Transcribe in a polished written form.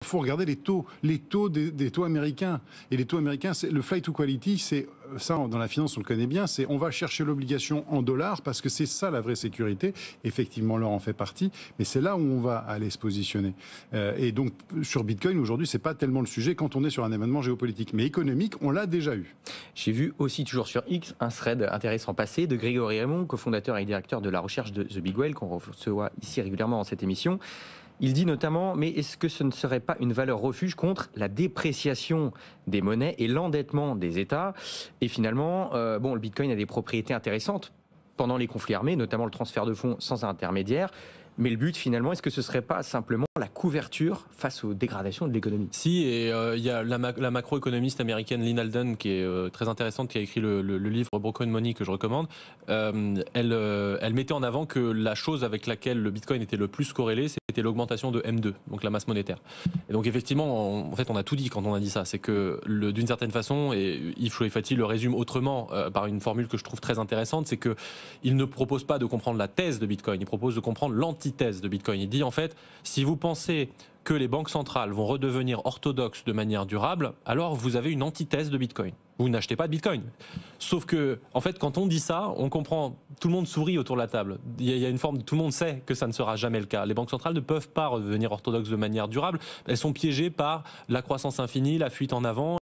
Il faut regarder les taux des taux américains. Et les taux américains, le flight to quality, c'est ça, dans la finance, on le connaît bien, c'est on va chercher l'obligation en dollars parce que c'est ça la vraie sécurité. Effectivement, l'or en fait partie, mais c'est là où on va aller se positionner. Et donc, sur Bitcoin, aujourd'hui, c'est pas tellement le sujet quand on est sur un événement géopolitique. Mais économique, on l'a déjà eu. J'ai vu aussi, toujours sur X, un thread intéressant passé de Grégory Raymond, cofondateur et directeur de la recherche de The Big Whale, qu'on reçoit ici régulièrement dans cette émission. Il dit notamment, mais est-ce que ce ne serait pas une valeur refuge contre la dépréciation des monnaies et l'endettement des États? Et finalement, le Bitcoin a des propriétés intéressantes pendant les conflits armés, notamment le transfert de fonds sans intermédiaire. Mais le but, finalement, est-ce que ce ne serait pas simplement la couverture face aux dégradations de l'économie? Si, et il y a la macroéconomiste américaine Lynn Alden, qui est très intéressante, qui a écrit le livre Broken Money, que je recommande. Elle mettait en avant que la chose avec laquelle le Bitcoin était le plus corrélé, c'était l'augmentation de M2, donc la masse monétaire. Et donc effectivement, on a tout dit quand on a dit ça. C'est que d'une certaine façon, et Yves Choueifati le résume autrement par une formule que je trouve très intéressante, c'est qu'il ne propose pas de comprendre la thèse de Bitcoin, il propose de comprendre l'antithèse de Bitcoin. Il dit en fait, si vous pensez que les banques centrales vont redevenir orthodoxes de manière durable, alors vous avez une antithèse de Bitcoin. Vous n'achetez pas de Bitcoin. Sauf que, en fait, quand on dit ça, on comprend, tout le monde sourit autour de la table. Il y a une forme, tout le monde sait que ça ne sera jamais le cas. Les banques centrales ne peuvent pas redevenir orthodoxes de manière durable. Elles sont piégées par la croissance infinie, la fuite en avant.